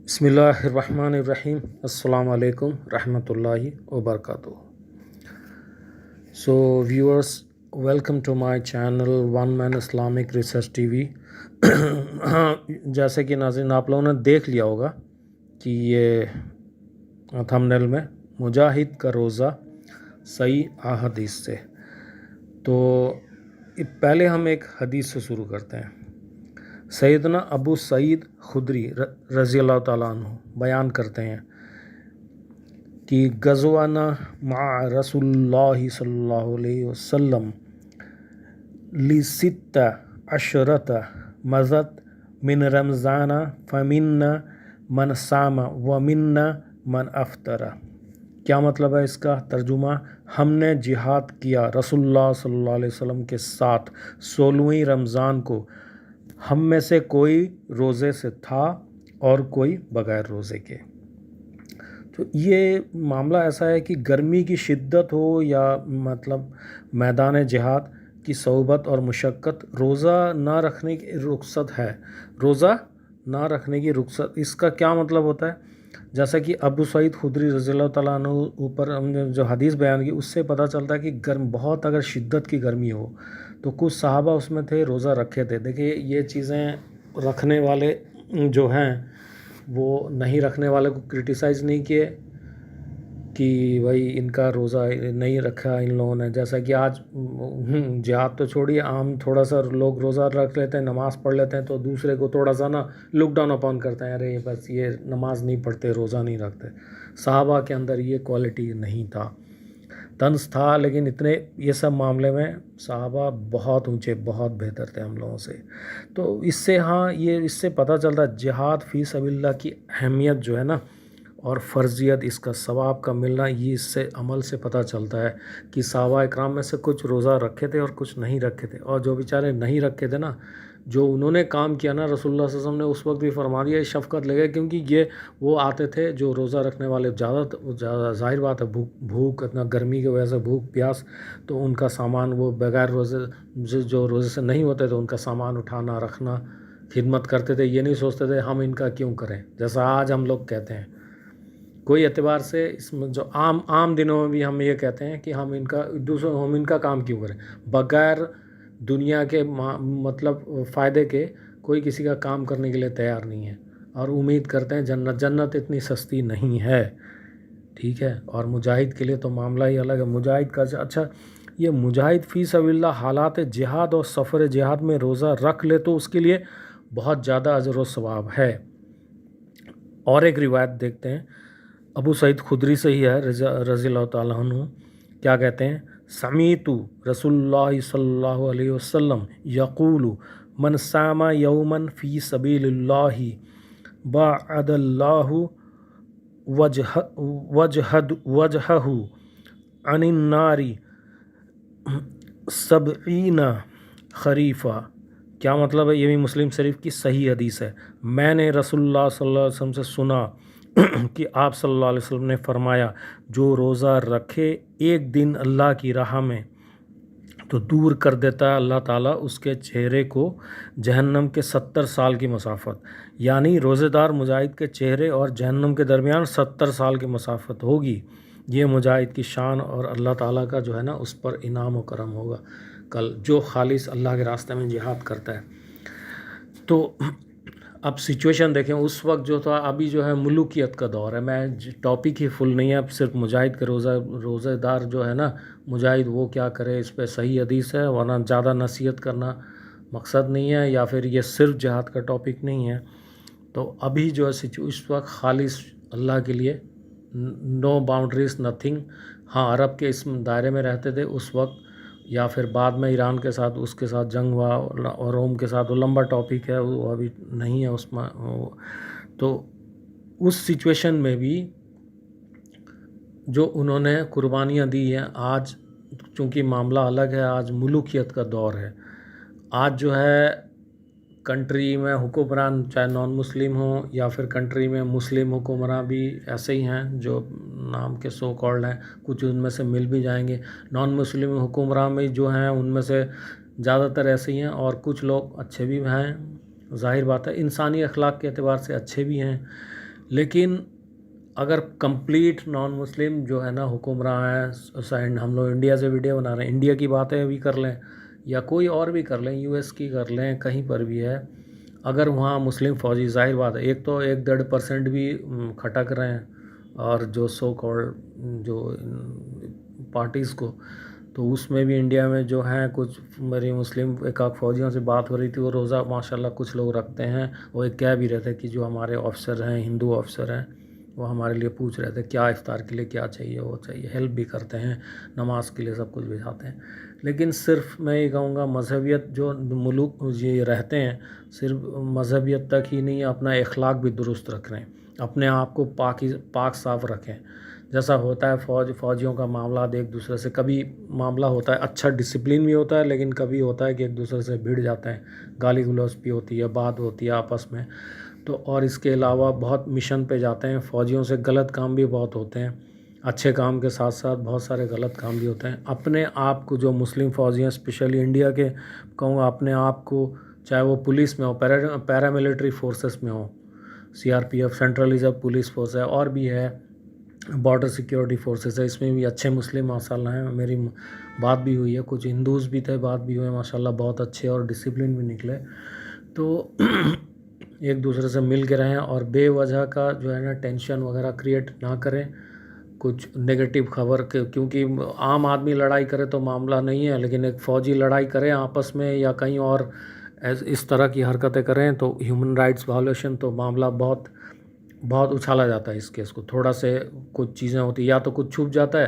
بسم اللہ الرحمن الرحیم. السلام علیکم رحمۃ اللہ وبرکاتہ. So viewers, welcome to my channel one man Islamic research TV. جیسے کہ ناظرین آپ لوگوں نے دیکھ لیا ہوگا کہ یہ تھمبنیل میں مجاہد کا روزہ صحیح احادیث سے. تو پہلے ہم ایک حدیث سے شروع کرتے ہیں. سیدنا ابو سعید خدری رضی اللہ تعالیٰ عنہ بیان کرتے ہیں کہ غزونا مع رسول اللہ صلی اللہ علیہ وسلم لست عشرت مزت من رمضان فمن من صام ومن من افطر. کیا مطلب ہے اس کا ترجمہ؟ ہم نے جہاد کیا رسول اللہ صلی اللہ علیہ وسلم کے ساتھ 16ویں رمضان کو. ہم میں سے کوئی روزے سے تھا اور کوئی بغیر روزے کے. تو یہ معاملہ ایسا ہے کہ گرمی کی شدت ہو یا مطلب میدان جہاد کی صعوبت اور مشقت، روزہ نہ رکھنے کی رخصت ہے. روزہ نہ رکھنے کی رخصت، اس کا کیا مطلب ہوتا ہے؟ جیسا کہ ابو سعید خدری رضی اللہ تعالیٰ عنہ اوپر ہم نے جو حدیث بیان کی اس سے پتہ چلتا ہے کہ بہت اگر شدت کی گرمی ہو تو کچھ صحابہ اس میں تھے روزہ رکھے تھے. دیکھیے یہ چیزیں رکھنے والے جو ہیں وہ نہیں رکھنے والے کو کرٹیسائز نہیں کیے کہ بھائی ان کا روزہ نہیں رکھا ان لوگوں نے. جیسا کہ آج جہاد تو چھوڑیے، عام تھوڑا سا لوگ روزہ رکھ لیتے ہیں، نماز پڑھ لیتے ہیں تو دوسرے کو تھوڑا سا لک ڈاؤن اپون کرتے ہیں، ارے بس یہ نماز نہیں پڑھتے، روزہ نہیں رکھتے. صحابہ کے اندر یہ کوالٹی نہیں تھا، طنز تھا، لیکن اتنے یہ سب معاملے میں صحابہ بہت اونچے، بہت بہتر تھے ہم لوگوں سے. تو اس سے اس سے پتہ چلتا ہے جہاد فی سبیل اللہ کی اہمیت جو ہے نا، اور فرضیت، اس کا ثواب کا ملنا، یہ اس سے عمل سے پتہ چلتا ہے کہ صحابہ اکرام میں سے کچھ روزہ رکھے تھے اور کچھ نہیں رکھے تھے. اور جو بیچارے نہیں رکھے تھے نا، جو انہوں نے کام کیا نا، رسول اللہ صلی اللہ علیہ وسلم نے اس وقت بھی فرما دیا شفقت لگے، کیونکہ یہ وہ آتے تھے جو روزہ رکھنے والے زیادہ ظاہر بات ہے بھوک اتنا گرمی کی وجہ سے بھوک پیاس، تو ان کا سامان وہ بغیر روزے جو روزے سے نہیں ہوتے تو ان کا سامان اٹھانا رکھنا خدمت کرتے تھے. یہ نہیں سوچتے تھے ہم ان کا کیوں کریں، جیسا آج ہم لوگ کہتے ہیں. کوئی اعتبار سے اس میں جو عام دنوں میں بھی ہم یہ کہتے ہیں کہ ہم ان کا کام کیوں کریں، بغیر دنیا کے مطلب فائدے کے کوئی کسی کا کام کرنے کے لیے تیار نہیں ہے، اور امید کرتے ہیں جنت اتنی سستی نہیں ہے. ٹھیک ہے. اور مجاہد کے لیے تو معاملہ ہی الگ ہے. مجاہد کا اچھا، یہ مجاہد فی سبیل اللہ حالات جہاد اور سفر جہاد میں روزہ رکھ لے تو اس کے لیے بہت زیادہ اجر و ثواب ہے. اور ایک روایت دیکھتے ہیں، ابو سعید خدری سے ہی ہے رضی اللہ تعالیٰ عنہ. کیا کہتے ہیں؟ سمیت رسول اللہ صلی اللہ علیہ وسلم یقول من صام یوما فی سبیل اللہ باعد اللہ وجہہ عن النار 70 خریفہ. کیا مطلب ہے؟ یہ بھی مسلم شریف کی صحیح حدیث ہے. میں نے رسول اللہ صلی اللہ علیہ وسلم سے سنا کہ آپ صلی اللہ علیہ وسلم نے فرمایا، جو روزہ رکھے ایک دن اللہ کی راہ میں تو دور کر دیتا ہے اللہ تعالیٰ اس کے چہرے کو جہنم کے 70 سال کی مسافت. یعنی روزہ دار مجاہد کے چہرے اور جہنم کے درمیان 70 سال کی مسافت ہوگی. یہ مجاہد کی شان اور اللہ تعالیٰ کا جو ہے نا اس پر انعام و کرم ہوگا کل، جو خالص اللہ کے راستے میں جہاد کرتا ہے. تو اب سچویشن دیکھیں، اس وقت جو تھا، ابھی جو ہے ملوکیت کا دور ہے. میں ٹاپک ہی فل نہیں ہے، اب صرف مجاہد کے روزہ دار جو ہے نا مجاہد وہ کیا کرے، اس پہ صحیح حدیث ہے، ورنہ زیادہ نصیحت کرنا مقصد نہیں ہے، یا پھر یہ صرف جہاد کا ٹاپک نہیں ہے. تو ابھی جو ہے اس وقت خالص اللہ کے لیے، نو باؤنڈریز نتھنگ. ہاں عرب کے اس دائرے میں رہتے تھے اس وقت، یا پھر بعد میں ایران کے ساتھ اس کے ساتھ جنگ ہوا اور روم کے ساتھ، وہ لمبا ٹاپک ہے، وہ ابھی نہیں ہے اس میں. تو اس سچویشن میں بھی جو انہوں نے قربانیاں دی ہیں، آج چونکہ معاملہ الگ ہے، آج ملوکیت کا دور ہے. آج جو ہے کنٹری میں حکمران چاہے نان مسلم ہوں یا پھر کنٹری میں مسلم حکمران بھی ایسے ہی ہیں جو نام کے سو کالڈ ہیں، کچھ ان میں سے مل بھی جائیں گے. نان مسلم حکمران میں جو ہیں ان میں سے زیادہ تر ایسے ہی ہیں، اور کچھ لوگ اچھے بھی ہیں، ظاہر بات ہے انسانی اخلاق کے اعتبار سے اچھے بھی ہیں. لیکن اگر کمپلیٹ نان مسلم جو ہے نا حکمراں ہیں، ہم لوگ انڈیا سے ویڈیو بنا رہے ہیں، انڈیا کی باتیں بھی کر لیں یا کوئی اور بھی کر لیں، یو ایس کی کر لیں، کہیں پر بھی ہے، اگر وہاں مسلم فوجی، ظاہر بات ہے ایک تو 1.5% بھی کھٹک رہے ہیں، اور جو سو کال جو پارٹیز کو، تو اس میں بھی انڈیا میں جو ہیں کچھ میری مسلم ایک آدھ فوجیوں سے بات ہو رہی تھی، وہ روزہ ماشاءاللہ کچھ لوگ رکھتے ہیں، وہ ایک کہہ بھی رہے تھے کہ جو ہمارے آفیسر ہیں، ہندو آفیسر ہیں، وہ ہمارے لیے پوچھ رہے تھے کیا افطار کے لیے کیا چاہیے، وہ چاہیے، ہیلپ بھی کرتے ہیں، نماز کے لیے سب کچھ بھیجاتے ہیں۔ لیکن صرف میں یہ کہوں گا مذہبیت جو ملوک یہ رہتے ہیں، صرف مذہبیت تک ہی نہیں، اپنا اخلاق بھی درست رکھ رہے ہیں، اپنے آپ کو پاک صاف رکھیں۔ جیسا ہوتا ہے فوجیوں کا معاملات ایک دوسرے سے، کبھی معاملہ ہوتا ہے اچھا ڈسپلن بھی ہوتا ہے، لیکن کبھی ہوتا ہے کہ ایک دوسرے سے بھیڑ جاتے ہیں، گالی گلوچ بھی ہوتی ہے، بات ہوتی ہے آپس میں، تو اور اس کے علاوہ بہت مشن پہ جاتے ہیں، فوجیوں سے غلط کام بھی بہت ہوتے ہیں، اچھے کام کے ساتھ ساتھ بہت سارے غلط کام بھی ہوتے ہیں۔ اپنے آپ کو جو مسلم فوجی ہیں اسپیشلی انڈیا کے، کہوں گا اپنے آپ کو، چاہے وہ پولیس میں ہو، پیراملٹری فورسز میں ہو، CRPF central reserve police force ہے، اور بھی ہے بارڈر سیکیورٹی فورسز ہے، اس میں بھی اچھے مسلم ماشاءاللہ ہیں، میری بات بھی ہوئی ہے، کچھ ہندوز بھی تھے، بات بھی ہوئے ماشاءاللہ، بہت اچھے اور ڈسپلن بھی نکلے، تو ایک دوسرے سے مل کے رہیں، اور بے وجہ کا جو ہے نا ٹینشن وغیرہ کریٹ نہ کریں، کچھ نگیٹو خبر کیونکہ عام آدمی لڑائی کرے تو معاملہ نہیں ہے، لیکن ایک فوجی لڑائی کرے آپس میں یا کہیں اور اس طرح کی حرکتیں کریں تو ہیومن رائٹس وائلیشن، تو معاملہ بہت بہت اچھالا جاتا ہے اس کیس کو، تھوڑا سے کچھ چیزیں ہوتی یا تو کچھ چھپ جاتا ہے،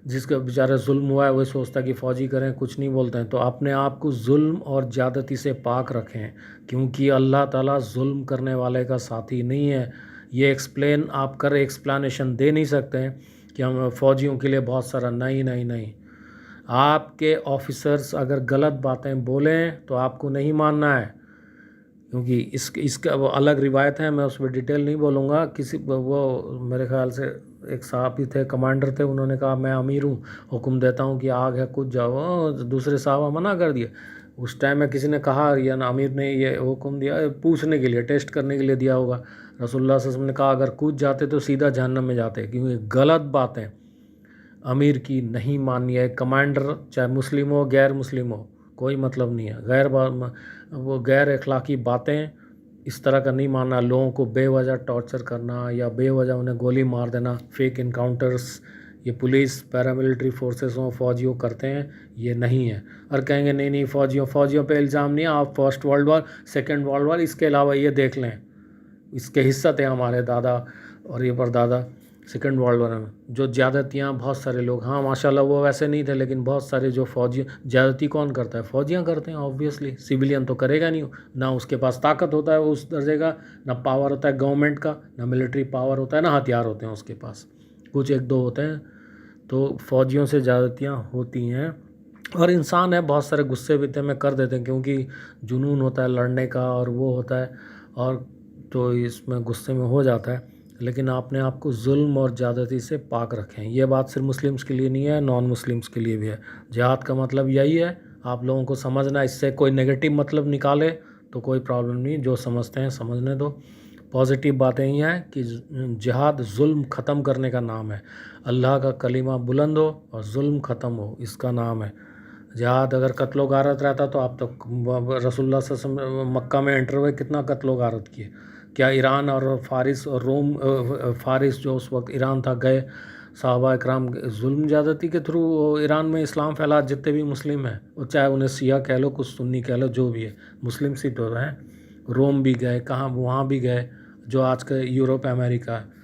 جس کا بیچارہ ظلم ہوا ہے وہی سوچتا ہے کہ فوجی کریں، کچھ نہیں بولتے ہیں، تو اپنے آپ کو ظلم اور زیادتی سے پاک رکھیں، کیونکہ اللہ تعالیٰ ظلم کرنے والے کا ساتھی نہیں ہے۔ یہ ایکسپلین آپ ایکسپلانیشن دے نہیں سکتے ہیں کہ ہم فوجیوں کے لیے بہت سارا، نہیں نہیں نہیں، آپ کے آفیسرز اگر غلط باتیں بولیں تو آپ کو نہیں ماننا ہے، کیونکہ اس کا وہ الگ روایت ہے، میں اس پہ ڈیٹیل نہیں بولوں گا، وہ میرے خیال سے ایک صحابی تھے، کمانڈر تھے، انہوں نے کہا میں امیر ہوں، حکم دیتا ہوں کہ آگ ہے کچھ جاؤ، دوسرے صحابہ منع کر دیا، اس ٹائم میں کسی نے کہا یا امیر نے یہ حکم دیا، پوچھنے کے لیے، ٹیسٹ کرنے کے لیے دیا ہوگا، رسول اللہ صلی اللہ علیہ وسلم نے کہا اگر کچھ جاتے تو سیدھا جہنم میں جاتے، کیونکہ غلط باتیں امیر کی نہیں ماننی ہے، کمانڈر چاہے مسلم ہو غیر مسلم ہو کوئی مطلب نہیں ہے، وہ غیر اخلاقی باتیں اس طرح کا نہیں ماننا، لوگوں کو بے وجہ ٹارچر کرنا یا بے وجہ انہیں گولی مار دینا، فیک انکاؤنٹرز یہ پولیس پیراملٹری فورسز ہوں، فوجیوں کرتے ہیں، یہ نہیں ہے، اور کہیں گے نہیں فوجیوں پہ الزام نہیں ہے، آپ First World War, Second World War, اس کے علاوہ یہ دیکھ لیں، اس کے حصہ تھے ہمارے دادا اور یہ پردادا سیکنڈ ورلڈ وار میں، جو زیادتیاں بہت سارے لوگ، ہاں ماشاءاللہ وہ ویسے نہیں تھے، لیکن بہت سارے جو فوجی، زیادتی کون کرتا ہے؟ فوجیاں کرتے ہیں آبویسلی، سویلین تو کرے گا نہیں، نہ اس کے پاس طاقت ہوتا ہے اس درجے کا، نہ پاور ہوتا ہے گورنمنٹ کا، نہ ملٹری پاور ہوتا ہے، نہ ہتھیار ہوتے ہیں اس کے پاس، کچھ ایک دو ہوتے ہیں، تو فوجیوں سے زیادتیاں ہوتی ہیں، اور انسان ہے بہت سارے غصے بھی میں کر دیتے ہیں، کیونکہ جنون ہوتا ہے لڑنے کا اور وہ ہوتا ہے، اور تو اس میں غصے میں ہو جاتا ہے، لیکن اپنے آپ کو ظلم اور زیادتی سے پاک رکھیں، یہ بات صرف مسلمس کے لیے نہیں ہے، نان مسلمس کے لیے بھی ہے، جہاد کا مطلب یہی ہے، آپ لوگوں کو سمجھنا، اس سے کوئی نگیٹو مطلب نکالے تو کوئی پرابلم نہیں، جو سمجھتے ہیں سمجھنے دو، پازیٹیو باتیں یہ ہیں کہ جہاد ظلم ختم کرنے کا نام ہے، اللہ کا کلمہ بلند ہو اور ظلم ختم ہو، اس کا نام ہے جہاد۔ اگر قتل و غارت رہتا تو آپ تک رسول اللہ صلی اللہ علیہ وسلم مکہ میں انٹر ہوئے کتنا قتل و غارت کیے، کیا ایران اور فارس اور روم، فارس جو اس وقت ایران تھا، گئے صحابہ اکرام ظلم زیادتی کے تھرو ایران میں اسلام پھیلا، جتنے بھی مسلم ہیں، وہ چاہے انہیں سیاہ کہہ لو، کچھ سنی کہہ لو، جو بھی ہے، مسلم سی تو ہیں، روم بھی گئے، کہاں وہاں بھی گئے، جو آج کا یورپ امریکہ ہے،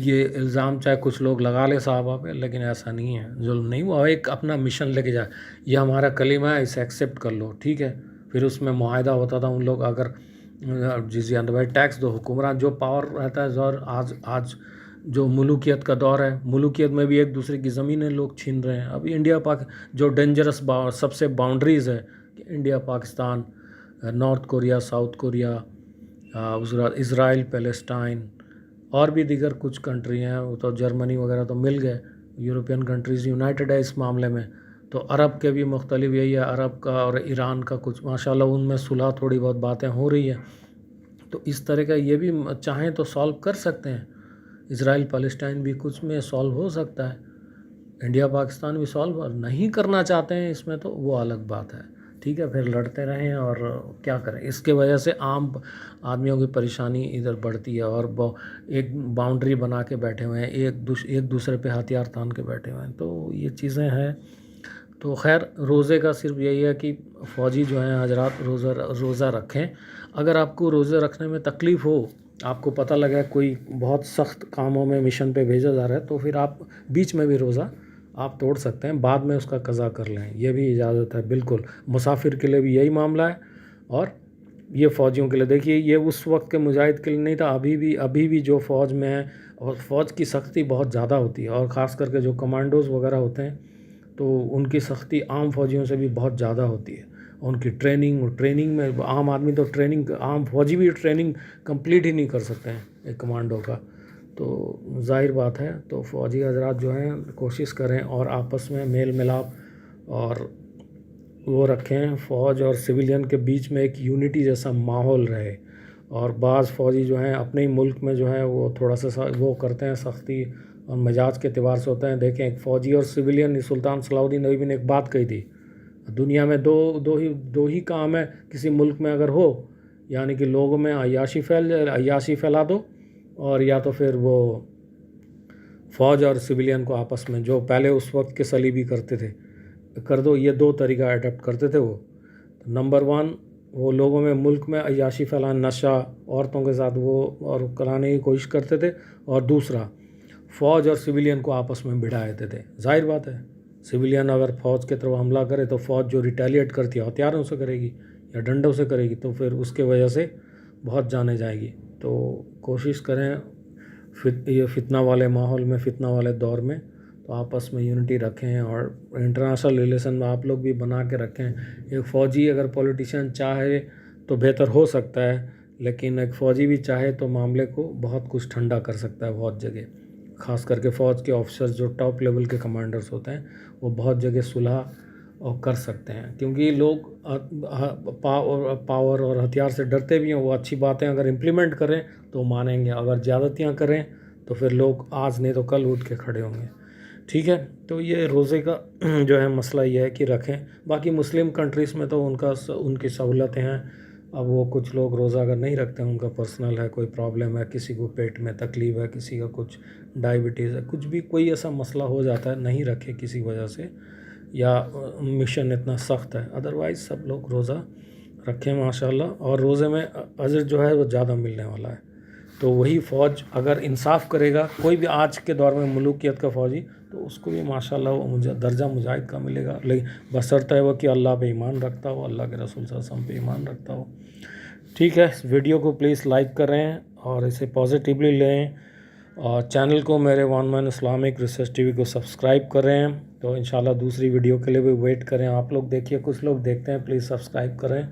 یہ الزام چاہے کچھ لوگ لگا لے صحابہ پہ، لیکن ایسا نہیں ہے، ظلم نہیں، وہ ایک اپنا مشن لے کے جائے، یہ ہمارا کلمہ ہے، اسے ایکسیپٹ کر لو، ٹھیک ہے، پھر اس میں معاہدہ ہوتا تھا، ان لوگ اگر جزیہ بھائی ٹیکس دو، حکمران جو پاور رہتا ہے زور، آج جو ملوکیت کا دور ہے، ملوکیت میں بھی ایک دوسرے کی زمینیں لوگ چھین رہے ہیں، ابھی انڈیا جو ڈینجرس سب سے باؤنڈریز ہے، India Pakistan, North Korea, South Korea, اسرائیل، پیلسٹائن، اور بھی دیگر کچھ کنٹری ہیں، وہ تو جرمنی وغیرہ تو مل گئے، یورپین کنٹریز یونائٹڈ ہے اس معاملے میں، تو عرب کے بھی مختلف یہی ہے، عرب کا اور ایران کا کچھ ماشاءاللہ ان میں صلح تھوڑی بہت باتیں ہو رہی ہیں، تو اس طرح کا یہ بھی چاہیں تو سالو کر سکتے ہیں، اسرائیل پیلسٹائن بھی کچھ میں سالو ہو سکتا ہے، انڈیا پاکستان بھی سالو نہیں کرنا چاہتے ہیں اس میں تو وہ الگ بات ہے، ٹھیک ہے، پھر لڑتے رہیں اور کیا کریں، اس کے وجہ سے عام آدمیوں کی پریشانی ادھر بڑھتی ہے اور ایک باؤنڈری بنا کے بیٹھے ہوئے ہیں، ایک دوسرے پہ ہتھیار تان کے بیٹھے ہوئے ہیں، تو یہ چیزیں ہیں۔ تو خیر روزے کا صرف یہی ہے کہ فوجی جو ہیں حضرات روزہ رکھیں، اگر آپ کو روزے رکھنے میں تکلیف ہو، آپ کو پتہ لگا کوئی بہت سخت کاموں میں مشن پہ بھیجا جا رہا ہے تو پھر آپ بیچ میں بھی روزہ آپ توڑ سکتے ہیں، بعد میں اس کا قضا کر لیں، یہ بھی اجازت ہے بالکل، مسافر کے لیے بھی یہی معاملہ ہے اور یہ فوجیوں کے لیے۔ دیکھیے یہ اس وقت کے مجاہد کے لیے نہیں تھا، ابھی بھی جو فوج میں ہے، اور فوج کی سختی بہت زیادہ ہوتی ہے، اور خاص کر کے جو کمانڈوز وغیرہ ہوتے ہیں تو ان کی سختی عام فوجیوں سے بھی بہت زیادہ ہوتی ہے، ان کی ٹریننگ میں عام آدمی تو عام فوجی بھی ٹریننگ کمپلیٹ ہی نہیں کر سکتے ہیں ایک کمانڈو کا، تو ظاہر بات ہے۔ تو فوجی حضرات جو ہیں کوشش کریں اور آپس میں میل ملاپ اور وہ رکھیں، فوج اور سویلین کے بیچ میں ایک یونٹی جیسا ماحول رہے، اور بعض فوجی جو ہیں اپنے ہی ملک میں جو ہے وہ تھوڑا سا وہ کرتے ہیں سختی اور مزاج کے اعتبار سے ہوتا ہے۔ دیکھیں ایک فوجی اور سویلین، سلطان صلاح الدین ایوبی نے ایک بات کہی تھی، دنیا میں دو ہی کام ہے کسی ملک میں اگر ہو، یعنی کہ لوگوں میں عیاشی پھیلا دو، اور یا تو پھر وہ فوج اور سویلین کو آپس میں جو پہلے اس وقت کے صلیبی کرتے تھے کر دو، یہ دو طریقہ اڈاپٹ کرتے تھے وہ۔ نمبر 1 وہ لوگوں میں ملک میں عیاشی پھیلانا، نشہ، عورتوں کے ساتھ وہ اور کرانے کی کوشش کرتے تھے، اور دوسرا فوج اور سویلین کو آپس میں بھڑا دیتے تھے۔ ظاہر بات ہے سویلین اگر فوج کی طرف حملہ کرے تو فوج جو ریٹیلیٹ کرتی ہے ہتھیاروں سے کرے گی یا ڈنڈوں سے کرے گی، تو پھر اس کے وجہ سے بہت جانے جائے گی۔ تو کوشش کریں یہ فتنہ والے ماحول میں، فتنہ والے دور میں، تو آپس میں یونٹی رکھیں، اور انٹرنیشنل ریلیشن میں آپ لوگ بھی بنا کے رکھیں۔ ایک فوجی اگر پولیٹیشین چاہے تو بہتر ہو سکتا ہے، لیکن ایک فوجی بھی چاہے تو معاملے کو بہت کچھ ٹھنڈا کر سکتا ہے بہت جگہ، خاص کر کے فوج کے آفیسرز جو ٹاپ لیول کے کمانڈرز ہوتے ہیں وہ بہت جگہ صلح کر سکتے ہیں، کیونکہ یہ لوگ پاور اور ہتھیار سے ڈرتے بھی ہیں، وہ اچھی باتیں اگر امپلیمنٹ کریں تو مانیں گے، اگر زیادتیاں کریں تو پھر لوگ آج نہیں تو کل اٹھ کے کھڑے ہوں گے، ٹھیک ہے۔ تو یہ روزے کا جو ہے مسئلہ یہ ہے کہ رکھیں، باقی مسلم کنٹریز میں تو ان کی سہولتیں ہیں، اب وہ کچھ لوگ روزہ اگر نہیں رکھتے ہیں، ان کا پرسنل ہے، کوئی پرابلم ہے، کسی کو پیٹ میں تکلیف ہے، کسی کا کچھ ڈائبٹیز ہے، کچھ بھی کوئی ایسا مسئلہ ہو جاتا ہے، نہیں رکھے کسی وجہ سے، یا مشن اتنا سخت ہے، ادروائز سب لوگ روزہ رکھیں ماشاءاللہ، اور روزے میں اجر جو ہے وہ زیادہ ملنے والا ہے۔ تو وہی فوج اگر انصاف کرے گا، کوئی بھی آج کے دور میں ملوکیت کا فوجی، تو اس کو بھی ماشاءاللہ وہ درجہ مجاہد کا ملے گا، لیکن بشرطہ ہے وہ کہ اللہ پہ ایمان رکھتا ہو، اللہ کے رسول صلی اللہ علیہ وسلم پہ ایمان رکھتا ہو، ٹھیک ہے۔ اس ویڈیو کو پلیز لائک کریں اور اسے پازیٹیولی لیں، اور چینل کو میرے one man Islamic research T V کو سبسکرائب کریں، تو انشاءاللہ دوسری ویڈیو کے لیے بھی ویٹ کریں، آپ لوگ دیکھیے، کچھ لوگ دیکھتے ہیں، پلیز سبسکرائب کریں،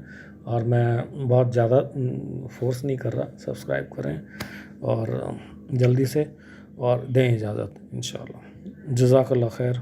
اور میں بہت زیادہ فورس نہیں کر رہا، سبسکرائب کریں اور جلدی سے، اور دیں اجازت انشاءاللہ۔ جزاک اللہ خیر۔